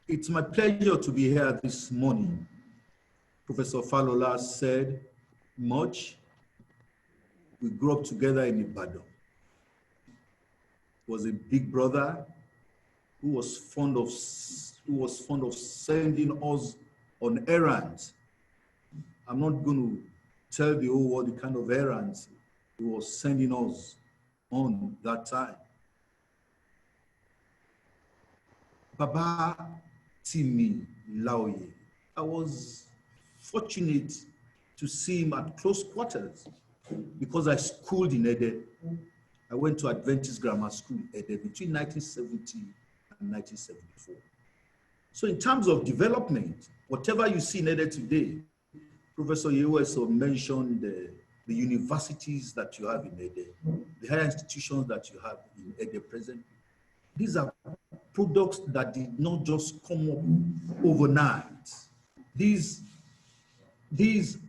It's my pleasure to be here this morning. Professor Falola said much. We grew up together in Ibadan. He was a big brother who was fond of sending us on errands. I'm not going to tell the whole world the kind of errands he was sending us on that time. Baba Timi Laoye. I was fortunate to see him at close quarters because I schooled in Ede. I went to Adventist Grammar School Ede between 1970 and 1974. So in terms of development, whatever you see in Ede today, Professor Yeweso mentioned the universities that you have in Ede, the higher institutions that you have in Ede present. These are products that did not just come up overnight. These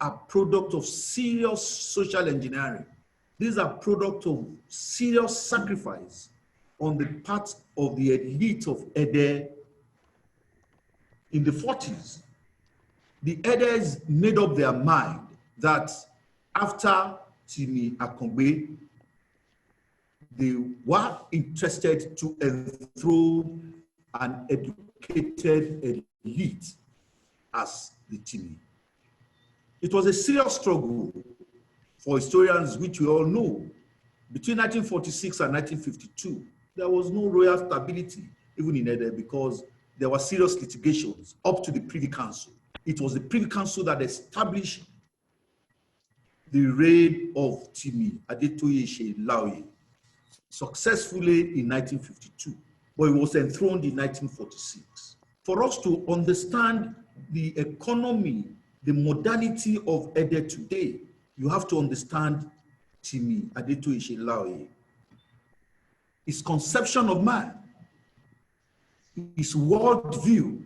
are products of serious social engineering. These are products of serious sacrifice on the part of the elite of Ede in the 40s. The Edes made up their mind that after Timi Akongbe, they were interested to enthrone an educated elite as the Timi. It was a serious struggle for historians, which we all know. Between 1946 and 1952, there was no royal stability, even in Ede, because there were serious litigations up to the Privy Council. It was the Privy Council that established the reign of Timi Adetoyese Laoye successfully in 1952, but it was enthroned in 1946. For us to understand the economy, the modernity of Ede today, you have to understand Timi Adetoyese Laoye. His conception of man, his worldview,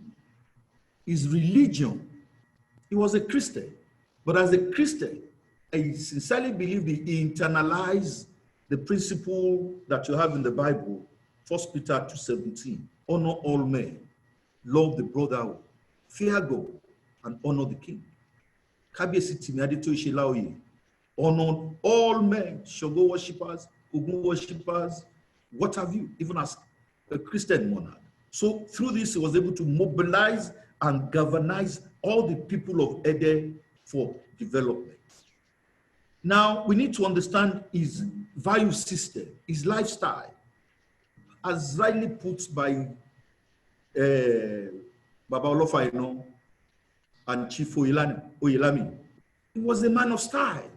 his religion. He was a Christian, but as a Christian, I sincerely believe he internalized the principle that you have in the Bible, 1 Peter 2:17, honor all men, love the brotherhood, fear God, and honor the king. Kabiyesi Timi Adetoyese Laoye honored all men, Shogo worshippers, Ogun worshippers, what have you, even as a Christian monarch. So through this, he was able to mobilize and galvanize all the people of Ede for development. Now, we need to understand his value system, his lifestyle, as rightly put by Baba Olofaino and Chief Oyelami. He was a man of style.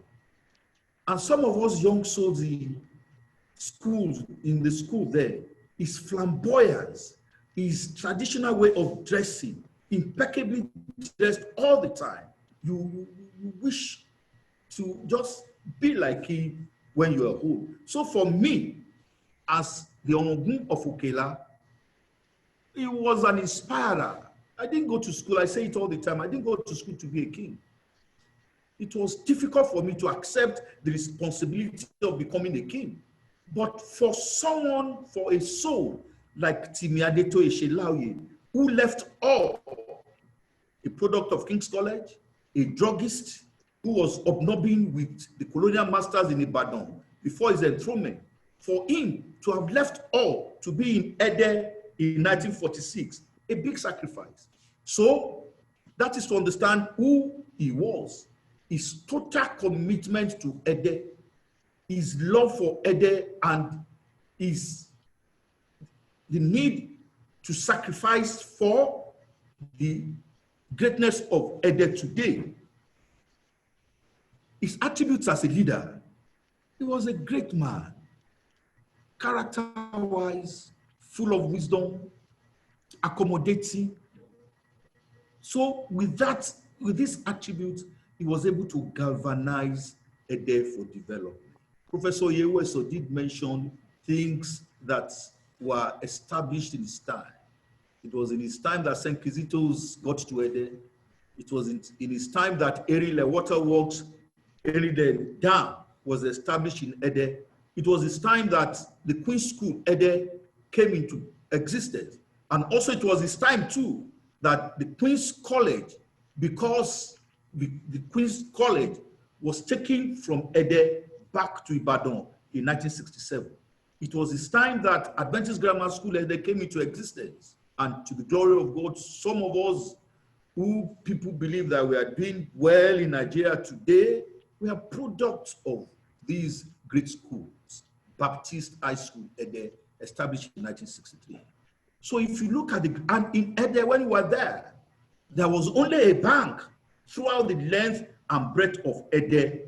And some of us young souls in the school there, his flamboyance, his traditional way of dressing, impeccably dressed all the time. You wish to just be like him when you are old. So for me, as the Orangun of Oke-Ila, he was an inspirer. I didn't go to school, I say it all the time, I didn't go to school to be a king. It was difficult for me to accept the responsibility of becoming a king. But for someone, for a soul like Timi Adetoyese Laoye, who left all, a product of King's College, a druggist who was hobnobbing with the colonial masters in Ibadan before his enthronement, for him to have left all to be in Ede in 1946, a big sacrifice. So that is to understand who he was, his total commitment to Ede, his love for Ede, and the need to sacrifice for the greatness of Ede today. His attributes as a leader, he was a great man, character-wise, full of wisdom, accommodating. So with this attribute, he was able to galvanize Ede for development. Professor Yeweso did mention things that were established in his time. It was in his time that St. Kizito's got to Ede. It was in his time that Erile Waterworks, Erile Dam was established in Ede. It was his time that the Queen's School, Ede, came into existence. And also it was his time too that the Queen's College, because the Queen's College was taken from Ede back to Ibadan in 1967. It was his time that Adventist Grammar School Ede came into existence. And to the glory of God, some of us who people believe that we are doing well in Nigeria today, we are products of these great schools. Baptist High School Ede, established in 1963. So if you look at and in Ede, when we were there was only a bank throughout the length and breadth of Ede.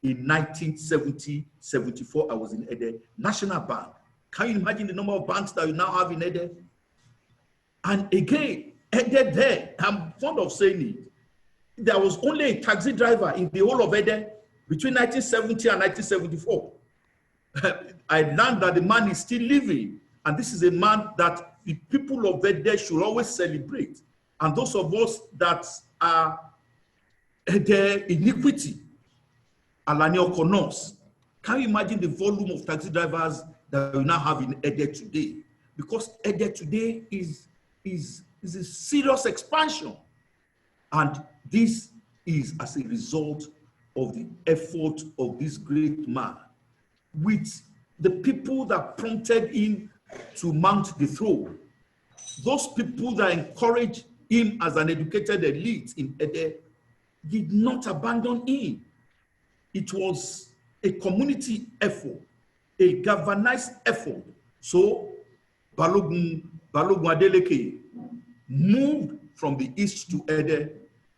In 1970-74, I was in Ede, National Bank. Can you imagine the number of banks that you now have in Ede? And again, Ede there, I'm fond of saying it, there was only a taxi driver in the whole of Ede between 1970 and 1974. I learned that the man is still living, and this is a man that the people of Ede should always celebrate. And those of us that are Ede iniquity, Alani Okonos. Can you imagine the volume of taxi drivers that we now have in Ede today? Because Ede today is a serious expansion. And this is as a result of the effort of this great man with the people that prompted him to mount the throne. Those people that encouraged him as an educated elite in Ede did not abandon him. It was a community effort, a galvanized effort. So Balogun Adeleke moved from the east to Ede,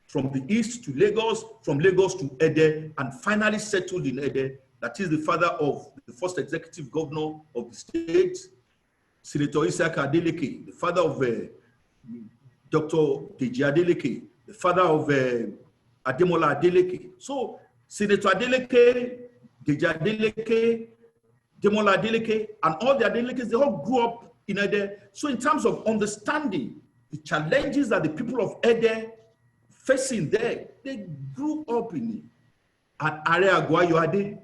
from the east to Lagos, from Lagos to Ede, and finally settled in Ede. That is the father of the first executive governor of the state, Senator Isiaka Adeleke, the father of Dr. Deji Adeleke, the father of Ademola Adeleke. So Senator Adeleke, Deji Adeleke, Demola Adeleke, and all the Adelekes, they all grew up in Ede. So in terms of understanding the challenges that the people of Ede facing there, they grew up in it. And Are Agua Yoade,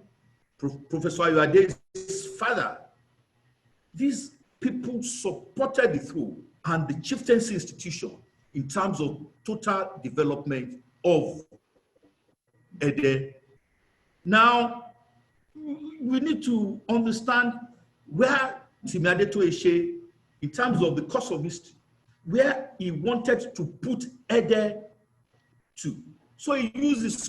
Professor Yoade's father, these people supported the throne and the chieftaincy institution in terms of total development of Ede. Now, we need to understand where Timi Adetoyese, in terms of the course of history, where he wanted to put Ede to. So he uses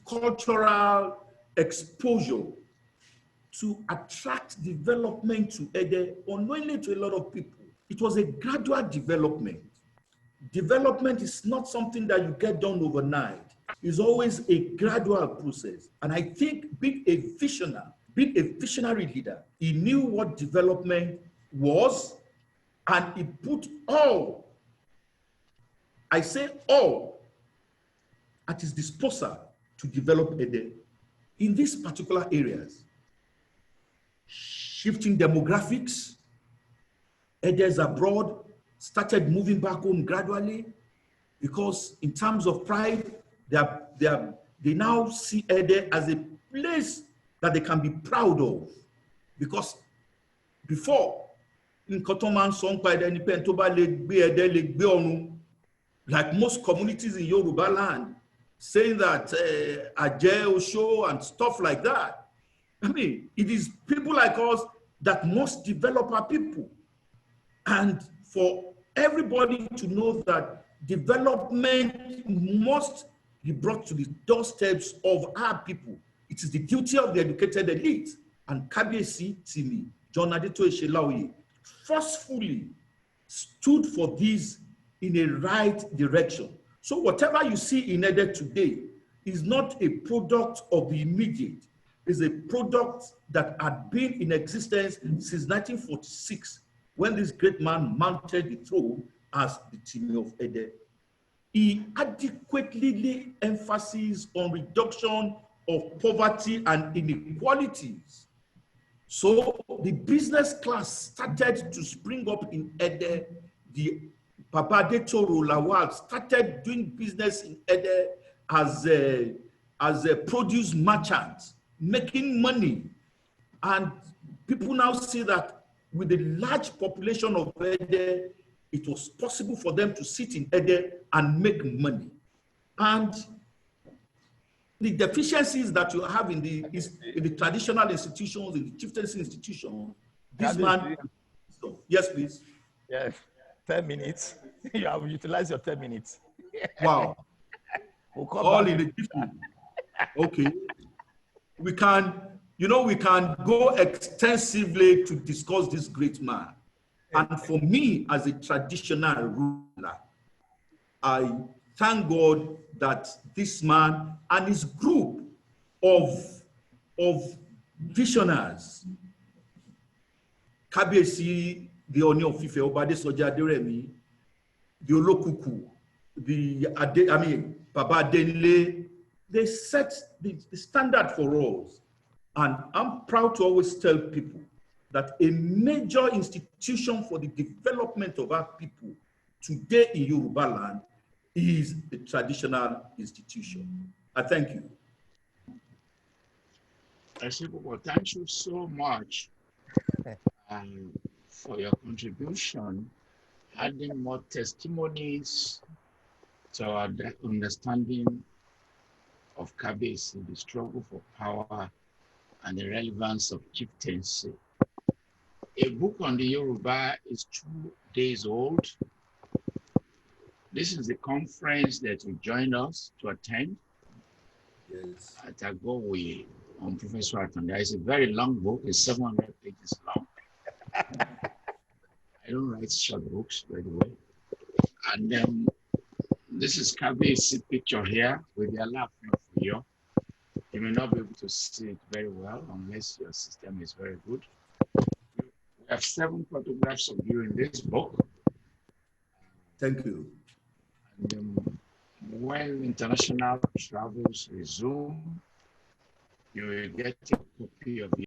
cultural exposure to attract development to Ede, unknowingly to a lot of people. It was a gradual development. Development is not something that you get done overnight. It's always a gradual process. And I think being a visionary leader, he knew what development was, and he put all, I say all, at his disposal to develop Ede in these particular areas. Shifting demographics, Edes abroad started moving back home gradually, because in terms of pride, they now see Ede as a place that they can be proud of. Because before, in Kotoman song, like most communities in Yoruba land, saying that Aje, Osho, and stuff like that. I mean, it is people like us that must develop our people. And for everybody to know that development must be brought to the doorsteps of our people. It is the duty of the educated elite. And Kabiyesi Timi, John Adetoyese Laoye, forcefully stood for this in a right direction. So whatever you see in Ede today is not a product of the immediate. It's a product that had been in existence since 1946, when this great man mounted the throne as the Timi of Ede. He adequately laid emphasis on reduction of poverty and inequalities. So the business class started to spring up in Ede. The Oba Adetoyese Laoye started doing business in Ede as a produce merchant, making money. And people now see that with the large population of Ede, it was possible for them to sit in Ede and make money. And the deficiencies that you have in the traditional institutions, in the chieftaincy institutions, this man, yes, please. Yes, 10 minutes. You have utilized your 10 minutes. Wow. We'll come All back. in the chieftain. Okay. We can, we can go extensively to discuss this great man. And for me, as a traditional ruler, I thank God that this man and his group of visionaries, Kabiyesi, the Oni of Ife, Oba Adetoyese, the Olokuku, Baba Adenle, they set the standard for us. And I'm proud to always tell people that a major institution for the development of our people today in Yoruba land is a traditional institution. I thank you. Well, thank you so much for your contribution, adding more testimonies to our understanding of Kabiyesi, the struggle for power, and the relevance of chieftaincy. A book on the Yoruba is 2 days old. This is the conference that you joined us to attend. Yes. At Agowe on Professor Atanda. It's a very long book, it's 700 pages long. I don't write short books, by the way. And then this is Kabiyesi picture here with the Alaafin of Oyo. You may not be able to see it very well unless your system is very good. We have 7 photographs of you in this book. Thank you. And when international travels resume, you will get a copy of